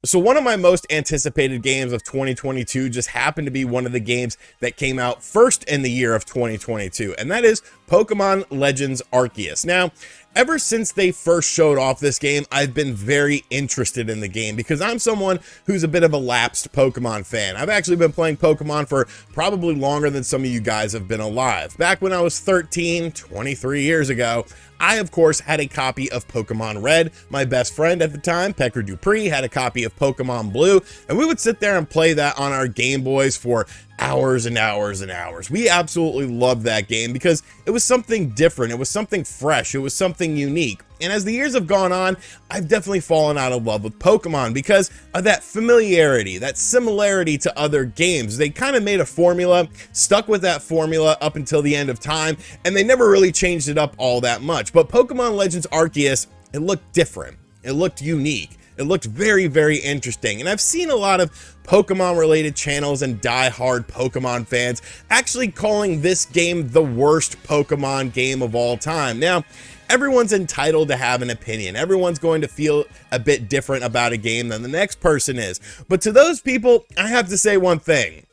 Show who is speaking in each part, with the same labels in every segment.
Speaker 1: So one of my most anticipated games of 2022 just happened to be one of the games that came out first in the year of 2022, and that is Pokemon Legends Arceus. Now, ever since they first showed off this game, I've been very interested in the game because I'm someone who's a bit of a lapsed Pokemon fan. I've actually been playing Pokemon for probably longer than some of you guys have been alive. Back when I was 13, 23 years ago, I, of course, had a copy of Pokemon Red. My best friend at the time, Pecker Dupree, had a copy of Pokemon Blue, and we would sit there and play that on our Game Boys for hours and hours and hours. We absolutely loved that game because it was something different, it was something fresh, it was something unique. And as the years have gone on, I've definitely fallen out of love with Pokemon because of that familiarity, that similarity to other games. They kind of made a formula, stuck with that formula up until the end of time, and they never really changed it up all that much. But Pokemon Legends Arceus, it looked different, it looked unique. It looked very, very interesting, and I've seen a lot of Pokemon-related channels and die-hard Pokemon fans actually calling this game the worst Pokemon game of all time. Now, everyone's entitled to have an opinion. Everyone's going to feel a bit different about a game than the next person is. But to those people, I have to say one thing.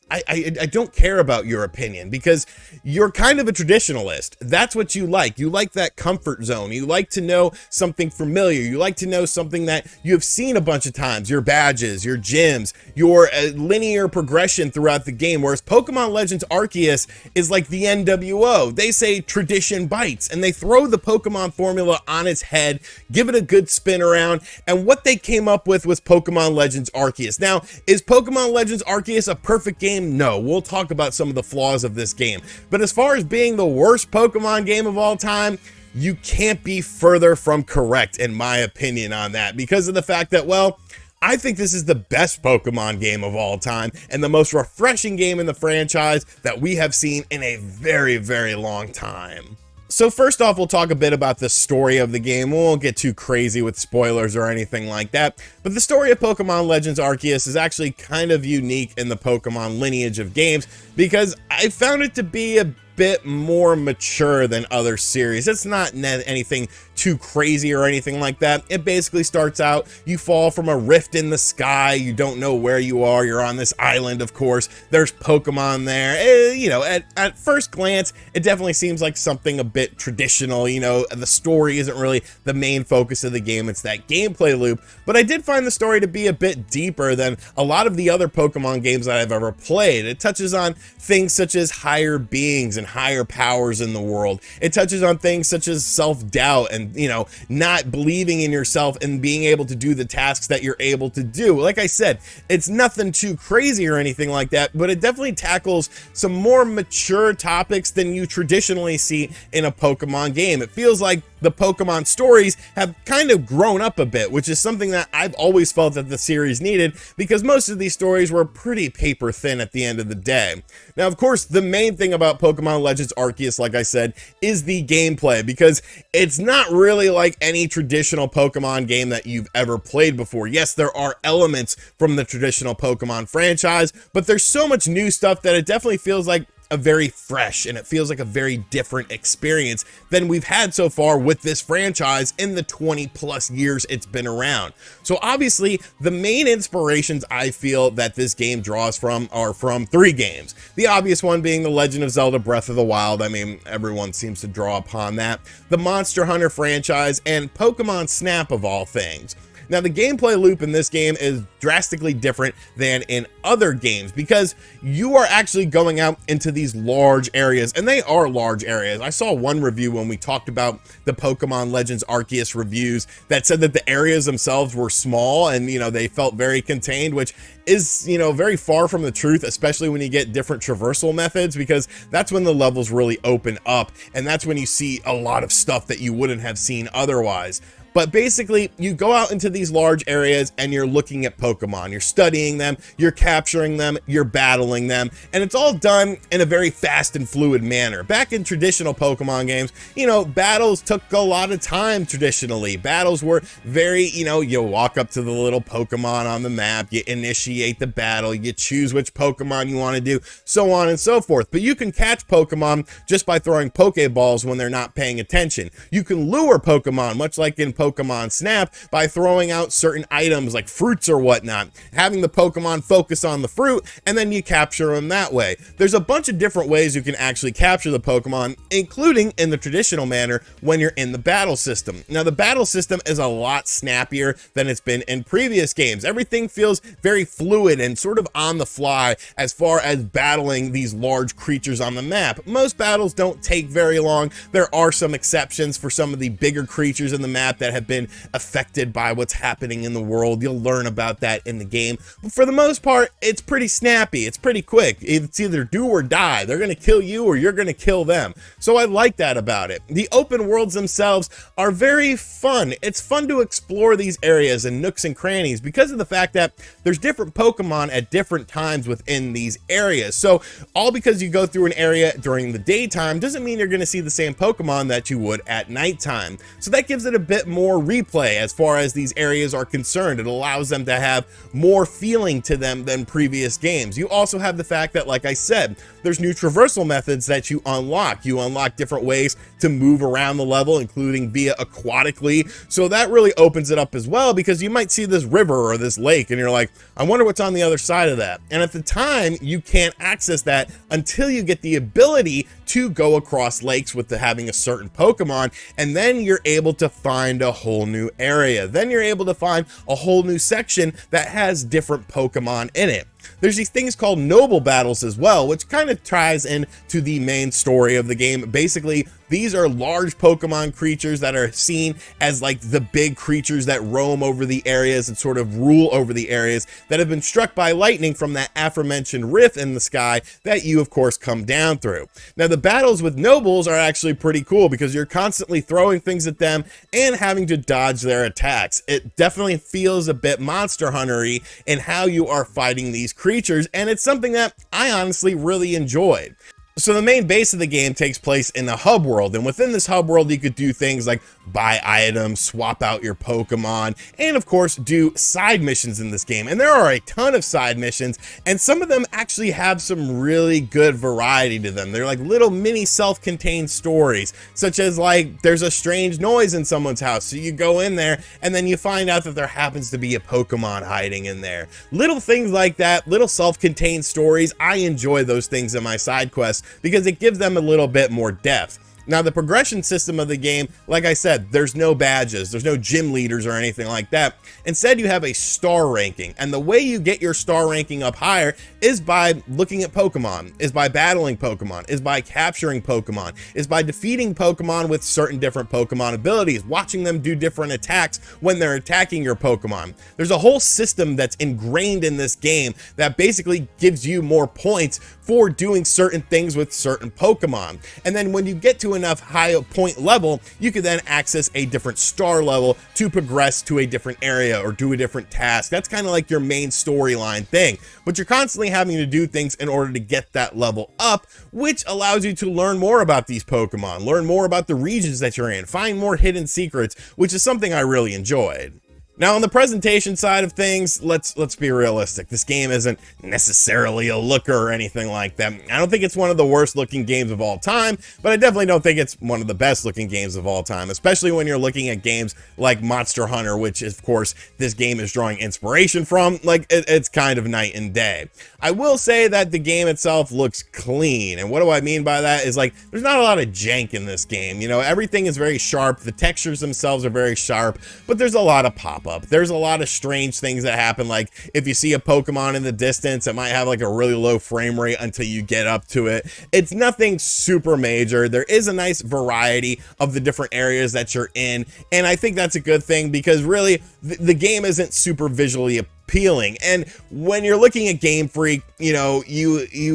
Speaker 1: I don't care about your opinion because you're kind of a traditionalist. That's what you like. You like that comfort zone. You like to know something familiar. You like to know something that you've seen a bunch of times. Your badges, your gyms, your linear progression throughout the game. Whereas Pokemon Legends Arceus is like the NWO. They say tradition bites and they throw the Pokemon formula on its head, give it a good spin around. And what they came up with was Pokemon Legends Arceus. Now, is Pokemon Legends Arceus a perfect game? No, we'll talk about some of the flaws of this game. But as far as being the worst Pokemon game of all time, you can't be further from correct in my opinion on that because of the fact that, well, I think this is the best Pokemon game of all time and the most refreshing game in the franchise that we have seen in a very, very long time. So first off, we'll talk a bit about the story of the game. We won't get too crazy with spoilers or anything like that, but the story of Pokemon Legends Arceus is actually kind of unique in the Pokemon lineage of games because I found it to be a bit more mature than other series. It's not anything too crazy or anything like that. It basically starts out, you fall from a rift in the sky, you don't know where you are, you're on this island, of course, there's Pokemon there. You know, at first glance, it definitely seems like something a bit traditional. You know, the story isn't really the main focus of the game, it's that gameplay loop, but I did find the story to be a bit deeper than a lot of the other Pokemon games that I've ever played. It touches on things such as higher beings and higher powers in the world. It touches on things such as self-doubt and, you know, not believing in yourself and being able to do the tasks that you're able to do. Like I said, it's nothing too crazy or anything like that, but it definitely tackles some more mature topics than you traditionally see in a Pokemon game. It feels like the Pokemon stories have kind of grown up a bit, which is something that I've always felt that the series needed because most of these stories were pretty paper thin at the end of the day. Now, of course, the main thing about Pokemon Legends Arceus, like I said, is the gameplay because it's not really like any traditional Pokemon game that you've ever played before. Yes, there are elements from the traditional Pokemon franchise, but there's so much new stuff that it definitely feels like a very fresh and it feels like a very different experience than we've had so far with this franchise in the 20 plus years it's been around. So obviously the main inspirations I feel that this game draws from are from three games. The obvious one being The Legend of Zelda Breath of the Wild. I mean, everyone seems to draw upon that. The Monster Hunter franchise and Pokemon Snap of all things. Now, the gameplay loop in this game is drastically different than in other games because you are actually going out into these large areas, and they are large areas. I saw one review when we talked about the Pokemon Legends Arceus reviews that said that the areas themselves were small and, you know, they felt very contained, which is, you know, very far from the truth, especially when you get different traversal methods, because that's when the levels really open up, and that's when you see a lot of stuff that you wouldn't have seen otherwise. But basically, you go out into these large areas and you're looking at Pokemon, you're studying them, you're capturing them, you're battling them, and it's all done in a very fast and fluid manner. Back in traditional Pokemon games, you know, battles took a lot of time traditionally. Battles were very, you know, you walk up to the little Pokemon on the map, you initiate the battle, you choose which Pokemon you want to do, so on and so forth. But you can catch Pokemon just by throwing Pokeballs when they're not paying attention. You can lure Pokemon, much like in Pokemon Pokemon Snap by throwing out certain items like fruits or whatnot, having the Pokemon focus on the fruit, and then you capture them that way. There's a bunch of different ways you can actually capture the Pokemon, including in the traditional manner when you're in the battle system. Now, the battle system is a lot snappier than it's been in previous games. Everything feels very fluid and sort of on the fly as far as battling these large creatures on the map. Most battles don't take very long. There are some exceptions for some of the bigger creatures in the map that have been affected by what's happening in the world. You'll learn about that in the game. But for the most part, it's pretty snappy. It's pretty quick. It's either do or die. They're going to kill you or you're going to kill them. So I like that about it. The open worlds themselves are very fun. It's fun to explore these areas and nooks and crannies because of the fact that there's different Pokemon at different times within these areas. So all because you go through an area during the daytime doesn't mean you're going to see the same Pokemon that you would at nighttime. So that gives it a bit more replay as far as these areas are concerned. It allows them to have more feeling to them than previous games. You also have the fact that, like I said, there's new traversal methods that you unlock. You unlock different ways to move around the level, including via aquatically. So that really opens it up as well, because you might see this river or this lake and you're like, I wonder what's on the other side of that. And at the time, you can't access that until you get the ability to go across lakes with having a certain Pokemon, and then you're able to find a whole new area. Then you're able to find a whole new section that has different Pokemon in it. There's these things called noble battles as well, which kind of ties into the main story of the game. Basically, these are large Pokemon creatures that are seen as like the big creatures that roam over the areas and sort of rule over the areas that have been struck by lightning from that aforementioned rift in the sky that you, of course, come down through. Now, the battles with nobles are actually pretty cool because you're constantly throwing things at them and having to dodge their attacks. It definitely feels a bit Monster Hunter-y in how you are fighting these creatures, and it's something that I honestly really enjoyed. So the main base of the game takes place in the hub world, and within this hub world you could do things like buy items, swap out your Pokemon, and of course do side missions in this game. And there are a ton of side missions, and some of them actually have some really good variety to them. They're like little mini self-contained stories, such as like there's a strange noise in someone's house, so you go in there and then you find out that there happens to be a Pokemon hiding in there. Little things like that, little self-contained stories. I enjoy those things in my side quests because it gives them a little bit more depth. Now, the progression system of the game, like I said, there's no badges, there's no gym leaders or anything like that. Instead, you have a star ranking, and the way you get your star ranking up higher is by looking at Pokemon, is by battling Pokemon, is by capturing Pokemon, is by defeating Pokemon with certain different Pokemon abilities, watching them do different attacks when they're attacking your Pokemon. There's a whole system that's ingrained in this game that basically gives you more points for doing certain things with certain Pokemon. And then when you get to enough high point level, you can then access a different star level to progress to a different area or do a different task. That's kind of like your main storyline thing, but you're constantly having to do things in order to get that level up, which allows you to learn more about these Pokemon, learn more about the regions that you're in, find more hidden secrets, which is something I really enjoyed. Now, on the presentation side of things, let's be realistic. This game isn't necessarily a looker or anything like that. I don't think it's one of the worst looking games of all time, but I definitely don't think it's one of the best looking games of all time, especially when you're looking at games like Monster Hunter, which of course this game is drawing inspiration from. Like, it's kind of night and day. I will say that the game itself looks clean, and what do I mean by that is, like, there's not a lot of jank in this game. You know, everything is very sharp, the textures themselves are very sharp, but there's a lot of pop up. There's a lot of strange things that happen, like if you see a Pokemon in the distance, it might have like a really low frame rate until you get up to it. It's nothing super major. There is a nice variety of the different areas that you're in, and I think that's a good thing because really the game isn't super visually appealing. And when you're looking at Game Freak, you know,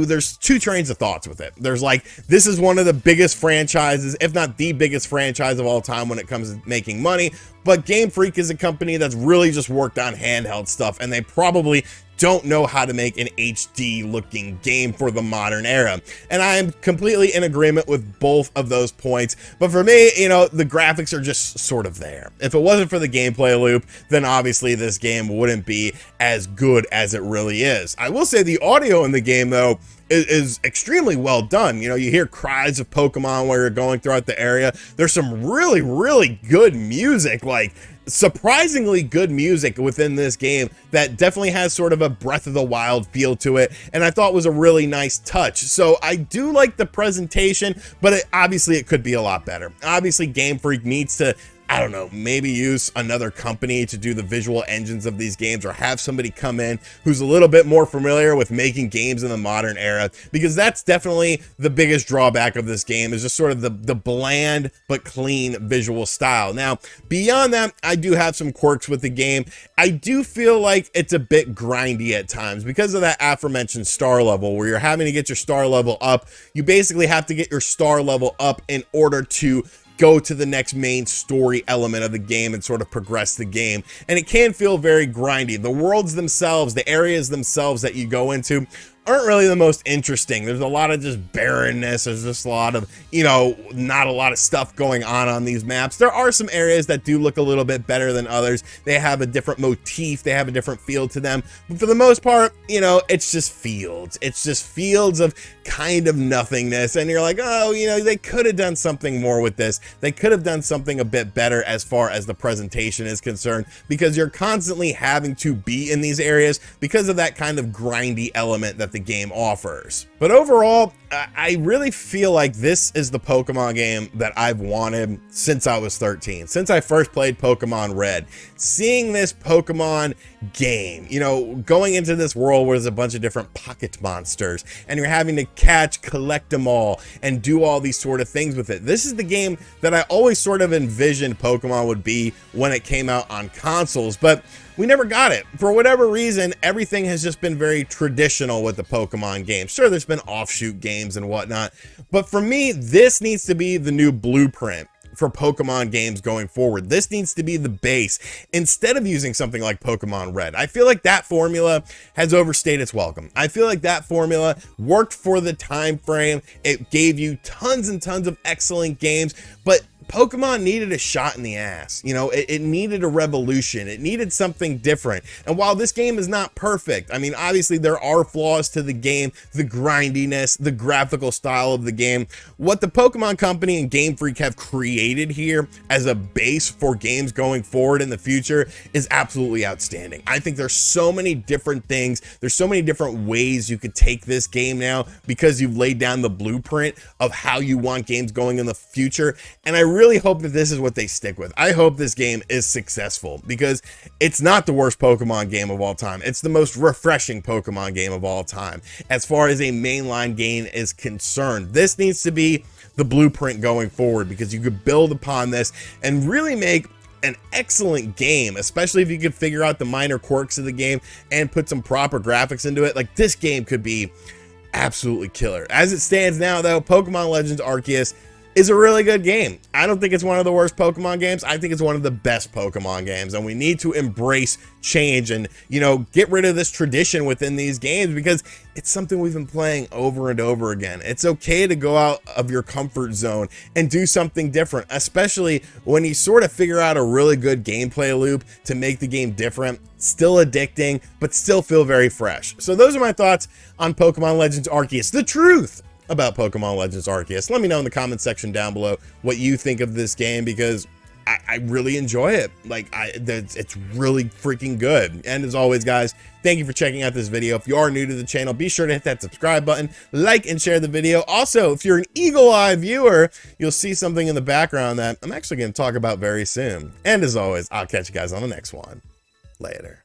Speaker 1: there's two trains of thoughts with it. There's like, this is one of the biggest franchises, if not the biggest franchise of all time when it comes to making money, but Game Freak is a company that's really just worked on handheld stuff, and they probably don't know how to make an HD looking game for the modern era. And I am completely in agreement with both of those points. But for me, you know, the graphics are just sort of there. If it wasn't for the gameplay loop, then obviously this game wouldn't be as good as it really is. I will say the audio in the game, though, is extremely well done. You know, you hear cries of Pokemon where you're going throughout the area. There's some really, really good music, like surprisingly good music within this game that definitely has sort of a Breath of the Wild feel to it, and I thought was a really nice touch. So I do like the presentation, but obviously it could be a lot better. Obviously Game Freak needs to, I don't know, maybe use another company to do the visual engines of these games, or have somebody come in who's a little bit more familiar with making games in the modern era, because that's definitely the biggest drawback of this game, is just sort of the bland but clean visual style. Now, beyond that, I do have some quirks with the game. I do feel like it's a bit grindy at times because of that aforementioned star level, where you're having to get your star level up. You basically have to get your star level up in order to go to the next main story element of the game and sort of progress the game, and it can feel very grindy. The worlds themselves, the areas themselves that you go into, aren't really the most interesting. There's a lot of just barrenness. There's just a lot of, you know, not a lot of stuff going on these maps. There are some areas that do look a little bit better than others. They have a different motif. They have a different feel to them. But for the most part, you know, it's just fields. It's just fields of kind of nothingness. And you're like, oh, you know, they could have done something more with this. They could have done something a bit better as far as the presentation is concerned, because you're constantly having to be in these areas because of that kind of grindy element that the game offers. But overall, I really feel like this is the Pokemon game that I've wanted since I was 13, since I first played Pokemon Red. Seeing this Pokemon game, you know, going into this world where there's a bunch of different pocket monsters and you're having to catch, collect them all, and do all these sort of things with it. This is the game that I always sort of envisioned Pokemon would be when it came out on consoles, but we never got it. For whatever reason, everything has just been very traditional with the Pokemon game. Sure, there's been offshoot games and whatnot, but for me, this needs to be the new blueprint for Pokemon games going forward. This needs to be the base instead of using something like Pokemon Red. I feel like that formula has overstayed its welcome. I feel like that formula worked for the time frame. It gave you tons and tons of excellent games, but Pokemon needed a shot in the ass. You know, it needed a revolution. It needed something different. And while this game is not perfect, I mean, obviously there are flaws to the game, the grindiness, the graphical style of the game. What the Pokemon Company and Game Freak have created here as a base for games going forward in the future is absolutely outstanding. I think there's so many different things. There's so many different ways you could take this game now, because you've laid down the blueprint of how you want games going in the future. And I really hope that this is what they stick with. I hope this game is successful, because it's not the worst Pokemon game of all time. It's the most refreshing Pokemon game of all time. As far as a mainline game is concerned, this needs to be the blueprint going forward, because you could build upon this and really make an excellent game, especially if you could figure out the minor quirks of the game and put some proper graphics into it. Like, this game could be absolutely killer. As it stands now, though, Pokemon Legends Arceus is a really good game. I don't think it's one of the worst Pokemon games. I think it's one of the best Pokemon games, and we need to embrace change and, you know, get rid of this tradition within these games, because it's something we've been playing over and over again. It's okay to go out of your comfort zone and do something different, especially when you sort of figure out a really good gameplay loop to make the game different, still addicting, but still feel very fresh. So those are my thoughts on Pokemon Legends Arceus, the truth about Pokemon Legends Arceus. Let me know in the comment section down below what you think of this game, because I really enjoy it. Like, it's really freaking good. And as always, guys, thank you for checking out this video. If you are new to the channel, be sure to hit that subscribe button, like and share the video. Also, if you're an eagle-eye viewer, you'll see something in the background that I'm actually going to talk about very soon. And as always, I'll catch you guys on the next one. Later.